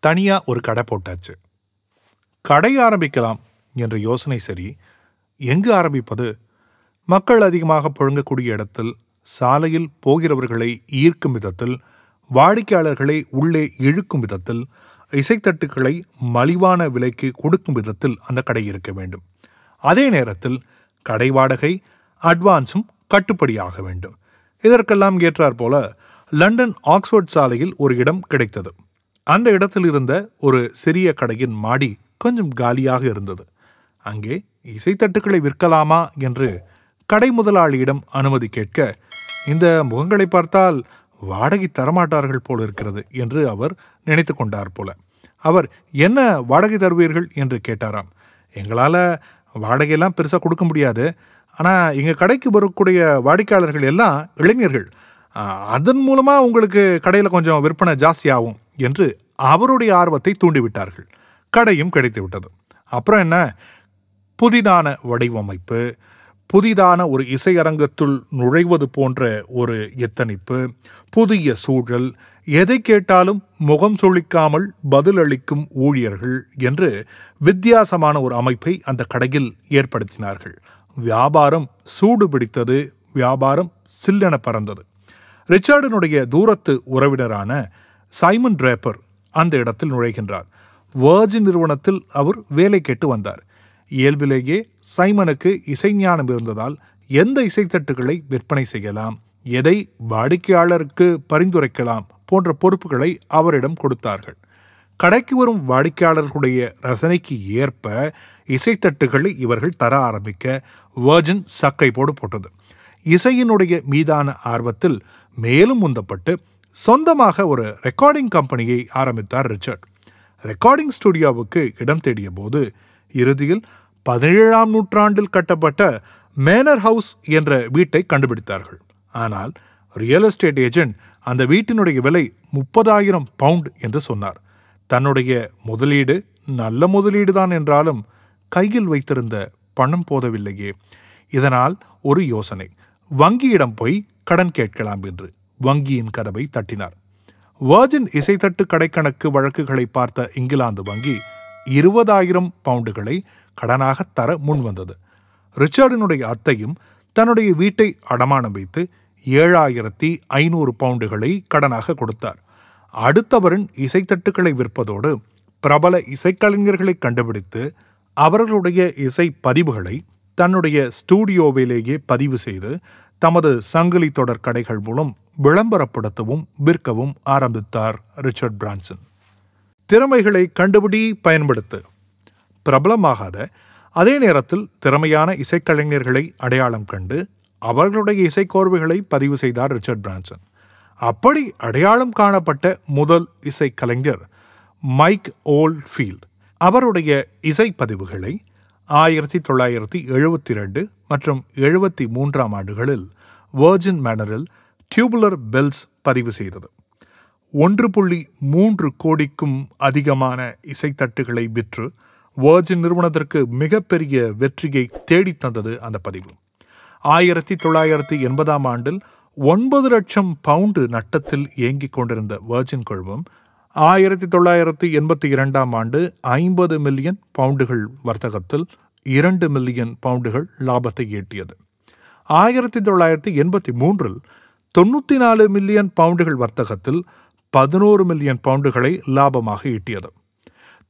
தனியாக ஒரு கடை போட்டாச்சு. கடை ஆரம்பிக்கலாம் என்ற யோசனை சரி. எங்கு ஆரம்பிப்பது? மக்கள் அதிகமாக புழங்கக்கூடிய இடத்தில், சாலையில் போகிறவர்களை ஈர்க்கும் விதத்தில், வாடிக்கையாளர்களை உள்ளே இழுக்கும் விதத்தில், இசைத்தட்டுக்களை மலிவான விலைக்கு கொடுக்கும் விதத்தில் அந்த கடை இருக்க வேண்டும். அதே நேரத்தில் கடை வாடகை, அட்வான்ஸும் கட்டுப்படியாக வேண்டும். இதற்கெல்லாம் ஏற்றாற் போல லண்டன் ஆக்ஸ்போர்ட் சாலையில் ஒரு இடம் கிடைத்தது. அந்த இடத்தில் இருந்த ஒரு சிறிய கடையின் மாடி கொஞ்சம் காலியாக இருந்தது. அங்கே இசைத்தட்டுக்களை விற்கலாமா என்று கடை முதலாளியிடம் அனுமதி கேட்க, இந்த முகங்களை பார்த்தால் வாடகை தரமாட்டார்கள் போல இருக்கிறது என்று அவர் நினைத்து கொண்டார் போல. அவர், என்ன வாடகை தருவீர்கள் என்று கேட்டாராம். எங்களால் வாடகையெல்லாம் பெருசாக கொடுக்க முடியாது, ஆனால் எங்கள் கடைக்கு வரக்கூடிய வாடிக்கையாளர்கள் எல்லாம் இளைஞர்கள், அதன் மூலமாக உங்களுக்கு கடையில் கொஞ்சம் விற்பனை ஜாஸ்தியாகும் என்று அவருடைய ஆர்வத்தை தூண்டிவிட்டார்கள். கடையும் கிடைத்து விட்டது. அப்புறம் என்ன, புதிதான வடிவமைப்பு, புதிதான ஒரு இசையரங்கத்துள் நுழைவது போன்ற ஒரு எத்தனிப்பு, புதிய சூழல், எதை கேட்டாலும் முகம் சுளிக்காமல் பதிலளிக்கும் ஊழியர்கள் என்று வித்தியாசமான ஒரு அமைப்பை அந்த கடையில் ஏற்படுத்தினார்கள். வியாபாரம் சூடு பிடித்தது. வியாபாரம் சில்லென பறந்தது. ரிச்சர்டினுடைய தூரத்து உறவினரான சைமன் டிரேப்பர் அந்த இடத்தில் நுழைகின்றார். வர்ஜின் நிறுவனத்தில் அவர் வேலை கேட்டு வந்தார். இயல்பிலேயே சைமனுக்கு இசைஞானம் இருந்ததால் எந்த இசைத்தட்டுகளை விற்பனை செய்யலாம், எதை வாடிக்கையாளருக்கு பரிந்துரைக்கலாம் போன்ற பொறுப்புகளை அவரிடம் கொடுத்தார்கள். கடைக்கு வரும் வாடிக்கையாளர்களுடைய ரசனைக்கு ஏற்ப இசைத்தட்டுகளை இவர்கள் தர ஆரம்பிக்க வர்ஜின் சக்கை போட்டது. இசையினுடைய மீதான ஆர்வத்தில் மேலும் உந்தப்பட்டு சொந்தமாக ஒரு ரெக்கார்டிங் கம்பெனியை ஆரம்பித்தார் ரிச்சர்ட். ரெக்கார்டிங் ஸ்டுடியோவுக்கு இடம் தேடிய போது இறுதியில் 17ஆம் நூற்றாண்டில் கட்டப்பட்ட மேனர் ஹவுஸ் என்ற வீட்டை கண்டுபிடித்தார்கள். ஆனால் ரியல் எஸ்டேட் ஏஜென்ட் அந்த வீட்டினுடைய விலை 30,000 பவுண்ட் என்று சொன்னார். தன்னுடைய முதலீடு நல்ல முதலீடு தான் என்றாலும் கையில் வைத்திருந்த பணம் போதவில்லையே. இதனால் ஒரு யோசனை, வங்கியிடம் போய் கடன் கேட்கலாம் என்று வங்கியின் கதவை தட்டினார். வர்ஜின் இசைத்தட்டு கடைக்கணக்கு வழக்குகளை பார்த்த இங்கிலாந்து வங்கி 20,000 பவுண்டுகளை கடனாக தர முன்வந்தது. ரிச்சர்டினுடைய அத்தையும் தன்னுடைய வீட்டை அடமானம் வைத்து 7,500 பவுண்டுகளை கடனாக கொடுத்தார். அடுத்தவரின் இசைத்தட்டுக்களை விற்பதோடு பிரபல இசைக்கலைஞர்களை கண்டுபிடித்து அவர்களுடைய இசை பதிவுகளை தன்னுடைய ஸ்டூடியோவிலேயே பதிவு செய்து தமது சங்கிலி தொடர் கடைகள் மூலம் விளம்பரப்படுத்தவும் விற்கவும் ஆரம்பித்தார் ரிச்சர்ட் பிரான்சன். திறமைகளை கண்டுபிடி, பயன்படுத்து. பிரபலமாகாத அதே நேரத்தில் திறமையான இசைக்கலைஞர்களை அடையாளம் கண்டு அவர்களுடைய இசைக்கோர்வைகளை பதிவு செய்தார் ரிச்சர்ட் பிரான்சன். அப்படி அடையாளம் காணப்பட்ட முதல் இசைக்கலைஞர் மைக் ஓல்ட்ஃபீல்ட். அவருடைய இசைப்பதிவுகளை 1972 மற்றும் 73ஆம் ஆண்டுகளில் வர்ஜின் மேனரில் டியூபுலர் பெல்ஸ் பதிவு செய்தது. 1.3 கோடிக்கும் அதிகமான இசைத்தட்டுகளை விற்று வர்ஜின் நிறுவனத்திற்கு மிகப்பெரிய வெற்றியை தேடித்தந்தது அந்த பதிவு. 1980ஆம் ஆண்டில் 9 லட்சம் பவுண்டு நட்டத்தில் இயங்கிக் கொண்டிருந்த வர்ஜின் குழுமம் 1982ஆம் ஆண்டு 50 மில்லியன் பவுண்டுகள் வர்த்தகத்தில் 2 மில்லியன் பவுண்டுகள் லாபத்தை ஈட்டியது. 1983இல் 94 மில்லியன் பவுண்டுகள் வர்த்தகத்தில் 11 மில்லியன் பவுண்டுகளை லாபமாக ஈட்டியது.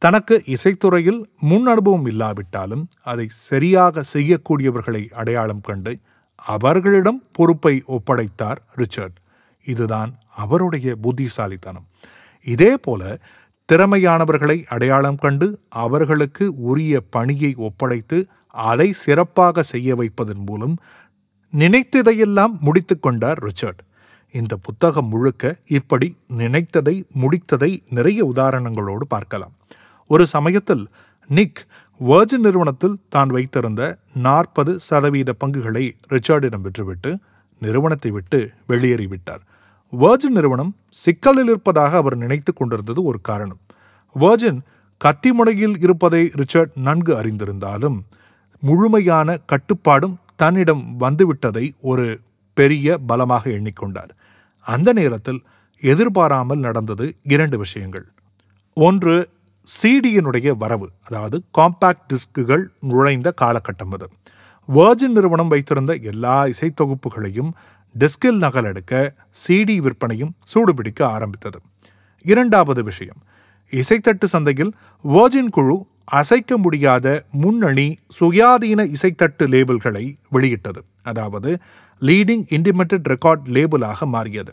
தனக்கு இசைத்துறையில் முன் அனுபவம் இல்லாவிட்டாலும் அதை சரியாக செய்யக்கூடியவர்களை அடையாளம் கண்டு அவர்களிடம் பொறுப்பை ஒப்படைத்தார் ரிச்சர்ட். இதுதான் அவருடைய புத்திசாலித்தனம். இதே போல திறமையானவர்களை அடையாளம் கண்டு அவர்களுக்கு உரிய பணியை ஒப்படைத்து அதை சிறப்பாக செய்ய வைப்பதன் மூலம் நினைத்ததையெல்லாம் முடித்து கொண்டார் ரிச்சர்ட். இந்த புத்தகம் முழுக்க இப்படி நினைத்ததை முடித்ததை நிறைய உதாரணங்களோடு பார்க்கலாம். ஒரு சமயத்தில் நிக் வர்ஜின் நிறுவனத்தில் தான் வைத்திருந்த 40% பங்குகளை ரிச்சர்டிடம் விற்றுவிட்டு நிறுவனத்தை விட்டு வெளியேறிவிட்டார். வர்ஜின் நிறுவனம் சிக்கலில் இருப்பதாக அவர் நினைத்து கொண்டிருந்தது ஒரு காரணம். வர்ஜின் கத்திமுனையில் இருப்பதை ரிச்சர்ட் நன்கு அறிந்திருந்தாலும் முழுமையான கட்டுப்பாடும் தன்னிடம் வந்துவிட்டதை ஒரு பெரிய பலமாக எண்ணிக்கொண்டார். அந்த நேரத்தில் எதிர்பாராமல் நடந்தது 2 விஷயங்கள். ஒன்று, சிடியினுடைய வரவு, அதாவது காம்பாக்ட் டிஸ்குகள் நுழைந்த காலகட்டம் அது. வெர்ஜின் நிறுவனம் வைத்திருந்த எல்லா இசைத்தொகுப்புகளையும் டிஸ்கில் நகலெடுக்க சிடி விற்பனையும் சூடுபிடிக்க ஆரம்பித்தது. இரண்டாவது விஷயம், இசைத்தட்டு சந்தையில் வெர்ஜின் குழு அசைக்க முடியாத முன்னணி சுயாதீன இசைத்தட்டு லேபிள்களை வெளியிட்டது. அதாவது லீடிங் இண்டிபெண்டன்ட் ரெக்கார்ட் லேபிளாக மாறியது.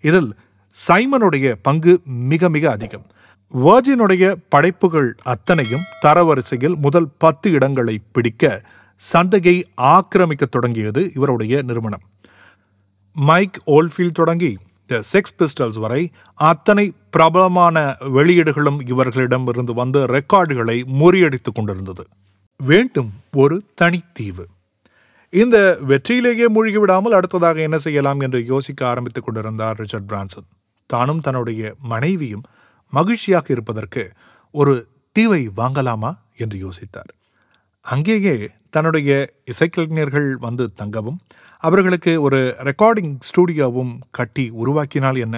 இதில் சைமனுடைய பங்கு மிக மிக அதிகம். வெர்ஜினுடைய படைப்புகள் அத்தனையும் தரவரிசையில் முதல் 10 இடங்களை பிடிக்க சந்தையை ஆக்கிரமிக்க தொடங்கியது இவருடைய நிறுவனம். மைக் ஓல்ஃபீல்ட் தொடங்கி தி செக்ஸ் பிஸ்டல்ஸ் வரை அத்தனை பிரபலமான வெளியீடுகளும் இவர்களிடம் இருந்து வந்த ரெக்கார்டுகளை முறியடித்துக் கொண்டிருந்தது. வேண்டும் ஒரு தனித்தீவு. இந்த வெற்றியிலேயே மூழ்கிவிடாமல் அடுத்ததாக என்ன செய்யலாம் என்று யோசிக்க ஆரம்பித்துக் கொண்டிருந்தார் ரிச்சர்ட் பிரான்சன். தானும் தன்னுடைய மனைவியும் மகிழ்ச்சியாக இருப்பதற்கு ஒரு தீவை வாங்கலாமா என்று யோசித்தார். அங்கேயே தன்னுடைய இசைக்கலைஞர்கள் வந்து தங்கவும் அவர்களுக்கு ஒரு ரெக்கார்டிங் ஸ்டூடியோவும் கட்டி உருவாக்கினால் என்ன?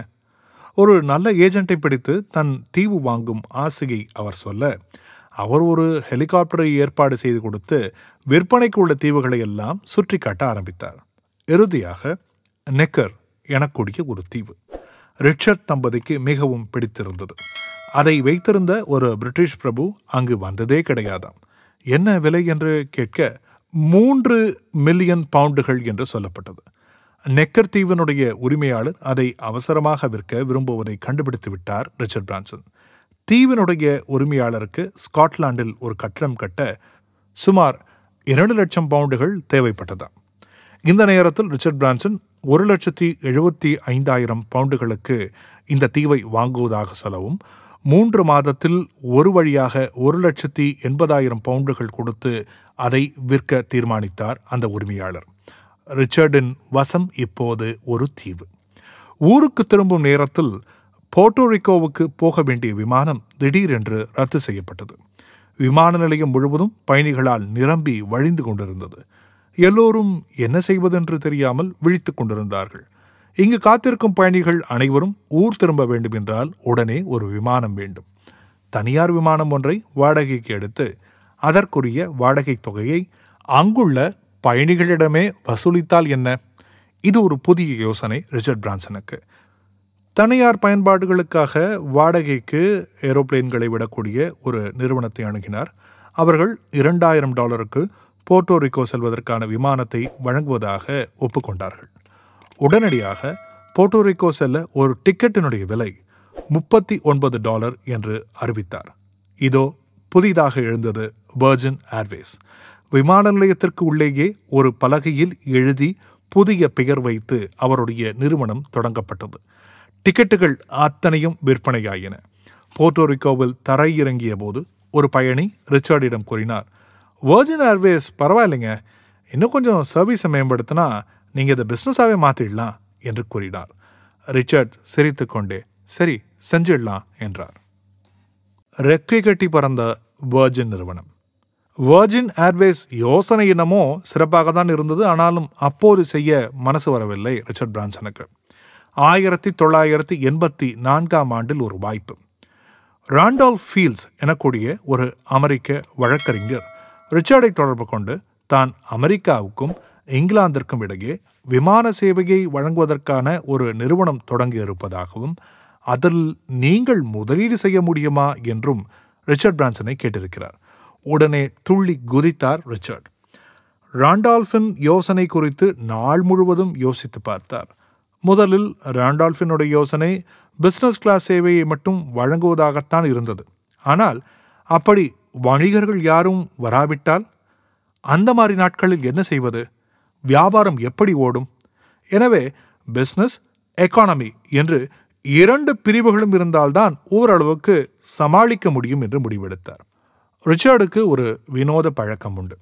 ஒரு நல்ல ஏஜென்ட்டை பிடித்து தன் தீவு வாங்கும் ஆசையை அவர் சொல்ல, அவர் ஒரு ஹெலிகாப்டரை ஏற்பாடு செய்து கொடுத்து விற்பனைக்கு உள்ள தீவுகளை எல்லாம் சுற்றி காட்ட ஆரம்பித்தார். இறுதியாக நெக்கர் எனக்கூடிய ஒரு தீவு ரிச்சர்ட் தம்பதிக்கு மிகவும் பிடித்திருந்தது. அதை வைத்திருந்த ஒரு பிரிட்டிஷ் பிரபு அங்கு வந்ததே கிடையாதாம். என்ன விலை என்று கேட்க 3 மில்லியன் பவுண்டுகள் என்று சொல்லப்பட்டது. நெக்கர் தீவினுடைய உரிமையாளர் அதை அவசரமாக விற்க விரும்புவதை கண்டுபிடித்து விட்டார் ரிச்சர்ட் பிரான்சன். தீவினுடைய உரிமையாளருக்கு ஸ்காட்லாண்டில் ஒரு கட்டடம் கட்ட சுமார் 2 லட்சம் பவுண்டுகள் தேவைப்பட்டதாம். இந்த நேரத்தில் ரிச்சர்ட் பிரான்சன் 1,75,000 பவுண்டுகளுக்கு இந்த தீவை வாங்குவதாக சொல்லவும் 3 மாதத்தில் ஒரு வழியாக 1,80,000 பவுண்டுகள் கொடுத்து அதை விற்க தீர்மானித்தார் அந்த உரிமையாளர். ரிச்சர்டின் வசம் இப்போது ஒரு தீவு. ஊருக்கு திரும்பும் நேரத்தில் போர்ட்டோரிக்கோவுக்கு போக வேண்டிய விமானம் திடீரென்று ரத்து செய்யப்பட்டது. விமான நிலையம் முழுவதும் பயணிகளால் நிரம்பி வழிந்து கொண்டிருந்தது. எல்லோரும் என்ன செய்வதென்று தெரியாமல் விழித்துக் கொண்டிருந்தார்கள். இங்கு காத்திருக்கும் பயணிகள் அனைவரும் ஊர் திரும்ப வேண்டும் என்றால் உடனே ஒரு விமானம் வேண்டும். தனியார் விமானம் ஒன்றை வாடகைக்கு எடுத்து அதற்குரிய வாடகை தொகையை அங்குள்ள பயணிகளிடமே வசூலித்தால் என்ன? இது ஒரு புதிய யோசனை ரிச்சர்ட் பிரான்சனுக்கு. தனியார் பயன்பாடுகளுக்காக வாடகைக்கு ஏரோப்ளேன்களை விடக்கூடிய ஒரு நிறுவனத்தை அணுகினார். அவர்கள் $2,000 போர்ட்டோரிக்கோ செல்வதற்கான விமானத்தை வழங்குவதாக ஒப்புக்கொண்டார்கள். உடனடியாக போர்ட்டோரிக்கோ செல்ல ஒரு டிக்கெட்டினுடைய விலை $39 என்று அறிவித்தார். இதோ புதிதாக எழுந்தது வெர்ஜின் ஏர்வேஸ். விமான நிலையத்திற்கு உள்ளேயே ஒரு பலகையில் எழுதி புதிய பெயர் வைத்து அவருடைய நிறுவனம் தொடங்கப்பட்டது. டிக்கெட்டுகள் அத்தனையும் விற்பனையாயின. போர்ட்டோரிக்கோவில் தரையிறங்கிய போது ஒரு பயணி ரிச்சர்டிடம் கூறினார், வெர்ஜின் ஏர்வேஸ் பரவாயில்லைங்க, இன்னும் கொஞ்சம் சர்வீஸை மேம்படுத்தினா நீங்கள் இதை பிஸ்னஸாகவே மாற்றிடலாம் என்று கூறினார். ரிச்சர்ட் சிரித்து கொண்டே சரி செஞ்சிடலாம் என்றார். ரெக்கை கட்டி பறந்த வெர்ஜின் நிறுவனம். வெர்ஜின் ஏர்வேஸ் யோசனை என்னமோ சிறப்பாக தான் இருந்தது. ஆனாலும் அப்போது செய்ய மனசு வரவில்லை ரிச்சர்ட் பிரான்சனுக்கு. 1984 ஒரு வாய்ப்பு. ராண்டால்ஃப் ஃபீல்ட்ஸ் எனக்கூடிய ஒரு அமெரிக்க வழக்கறிஞர் ரிச்சர்டை தொடர்பு கொண்டு தான் அமெரிக்காவுக்கும் இங்கிலாந்திற்கும் இடையே விமான சேவையை வழங்குவதற்கான ஒரு நிறுவனம் தொடங்கி இருப்பதாகவும் அதில் நீங்கள் முதலீடு செய்ய முடியுமா என்றும் ரிச்சர்ட் பிரான்சனை கேட்டிருக்கிறார். உடனே துள்ளி குதித்தார் ரிச்சர்ட். ராண்டால்ஃபின் யோசனை குறித்து நாள் முழுவதும் யோசித்து பார்த்தார். முதலில் ராண்டால்ஃபினுடைய யோசனை பிஸ்னஸ் கிளாஸ் சேவையை மட்டும் வழங்குவதாகத்தான் இருந்தது. ஆனால் அப்படி வணிகர்கள் யாரும் வராவிட்டால் அந்த மாதிரி நாட்களில் என்ன செய்வது? வியாபாரம் எப்படி ஓடும்? எனவே பிஸ்னஸ், எக்கானமி என்று 2 பிரிவுகளும் இருந்தால்தான் ஓரளவுக்கு சமாளிக்க முடியும் என்று முடிவெடுத்தார். ரிச்சர்டுக்கு ஒரு வினோத பழக்கம் உண்டு.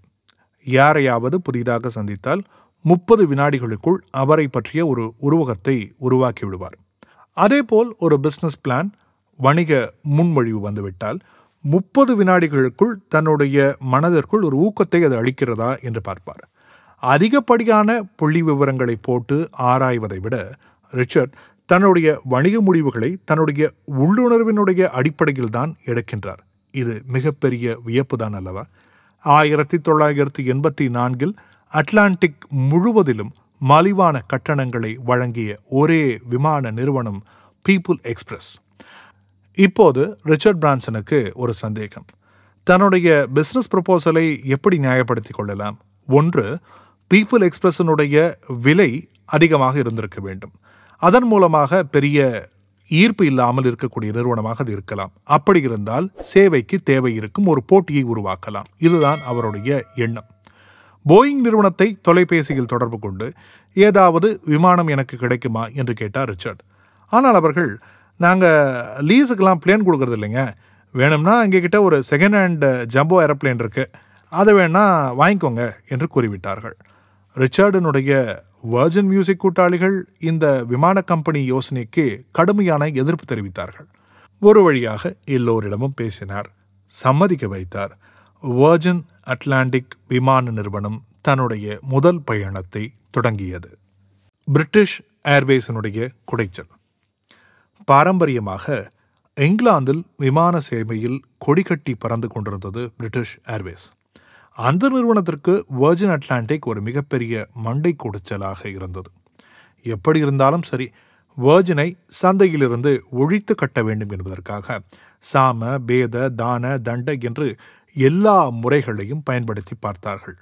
யாரையாவது புதிதாக சந்தித்தால் 30 வினாடிகளுக்குள் அவரை பற்றிய ஒரு உருவகத்தை உருவாக்கி விடுவார். அதேபோல் ஒரு பிஸ்னஸ் பிளான், வணிக முன்மொழிவு வந்துவிட்டால் 30 வினாடிகளுக்குள் தன்னுடைய மனதிற்குள் ஒரு ஊக்கத்தை அது அளிக்கிறதா என்று பார்ப்பார். அதிகப்படியான புள்ளி விவரங்களை போட்டு ஆராய்வதை விட ரிச்சர்ட் தன்னுடைய வணிக முடிவுகளை தன்னுடைய உள்ளுணர்வினுடைய அடிப்படையில் தான் எடுக்கின்றார். இது மிகப்பெரிய வியப்பு தான் அல்லவா? 1984 அட்லாண்டிக் முழுவதிலும் மலிவான கட்டணங்களை வழங்கிய ஒரே விமான நிறுவனம் பீப்புள் எக்ஸ்பிரஸ். இப்போது ரிச்சர்ட் பிரான்சனுக்கு ஒரு சந்தேகம். தன்னுடைய பிஸ்னஸ் ப்ரொபோசலை எப்படி நியாயப்படுத்திக் கொள்ளலாம்? ஒன்று, பீப்புள் எக்ஸ்பிரஸினுடைய விலை அதிகமாக இருந்திருக்க வேண்டும். அதன் மூலமாக பெரிய ஈர்ப்பு இல்லாமல் இருக்கக்கூடிய நிறுவனமாக அது இருக்கலாம். அப்படி இருந்தால் சேவைக்கு தேவை இருக்கும் ஒரு போட்டியை உருவாக்கலாம். இதுதான் அவருடைய எண்ணம். போயிங் நிறுவனத்தை தொலைபேசியில் தொடர்பு கொண்டு ஏதாவது விமானம் எனக்கு கிடைக்குமா என்று கேட்டார் ரிச்சர்ட். ஆனால் அவர்கள், நாங்கள் லீஸுக்கெல்லாம் பிளேன் கொடுக்கறது இல்லைங்க, வேணும்னா எங்ககிட்ட ஒரு செகண்ட் ஹேண்ட் ஜம்போ ஏரோப்ளேன் இருக்குது, அதை வேணா வாங்கிக்கோங்க என்று கூறிவிட்டார்கள். ரிச்சர்டினுடைய வர்ஜின் மியூசிக் கூட்டாளிகள் இந்த விமான கம்பெனி யோசனைக்கு கடுமையான எதிர்ப்பு தெரிவித்தார்கள். ஒரு வழியாக எல்லோரிடமும் பேசினார், சம்மதிக்க வைத்தார். வர்ஜின் அட்லாண்டிக் விமான நிறுவனம் தன்னுடைய முதல் பயணத்தை தொடங்கியது. பிரிட்டிஷ் ஏர்வேஸினுடைய குடைச்சல். பாரம்பரியமாக இங்கிலாந்தில் விமான சேவையில் கொடிகட்டி பறந்து கொண்டிருந்தது பிரிட்டிஷ் ஏர்வேஸ். அந்த நிறுவனத்திற்கு வர்ஜின் அட்லாண்டிக் ஒரு மிகப்பெரிய மண்டை குடைச்சலாக இருந்தது. எப்படி இருந்தாலும் சரி, வர்ஜினை சந்தையிலிருந்து ஒழித்து கட்ட வேண்டும் என்பதற்காக சாம, பேத, தான, தண்ட என்று எல்லா முறைகளையும் பயன்படுத்தி பார்த்தார்கள்.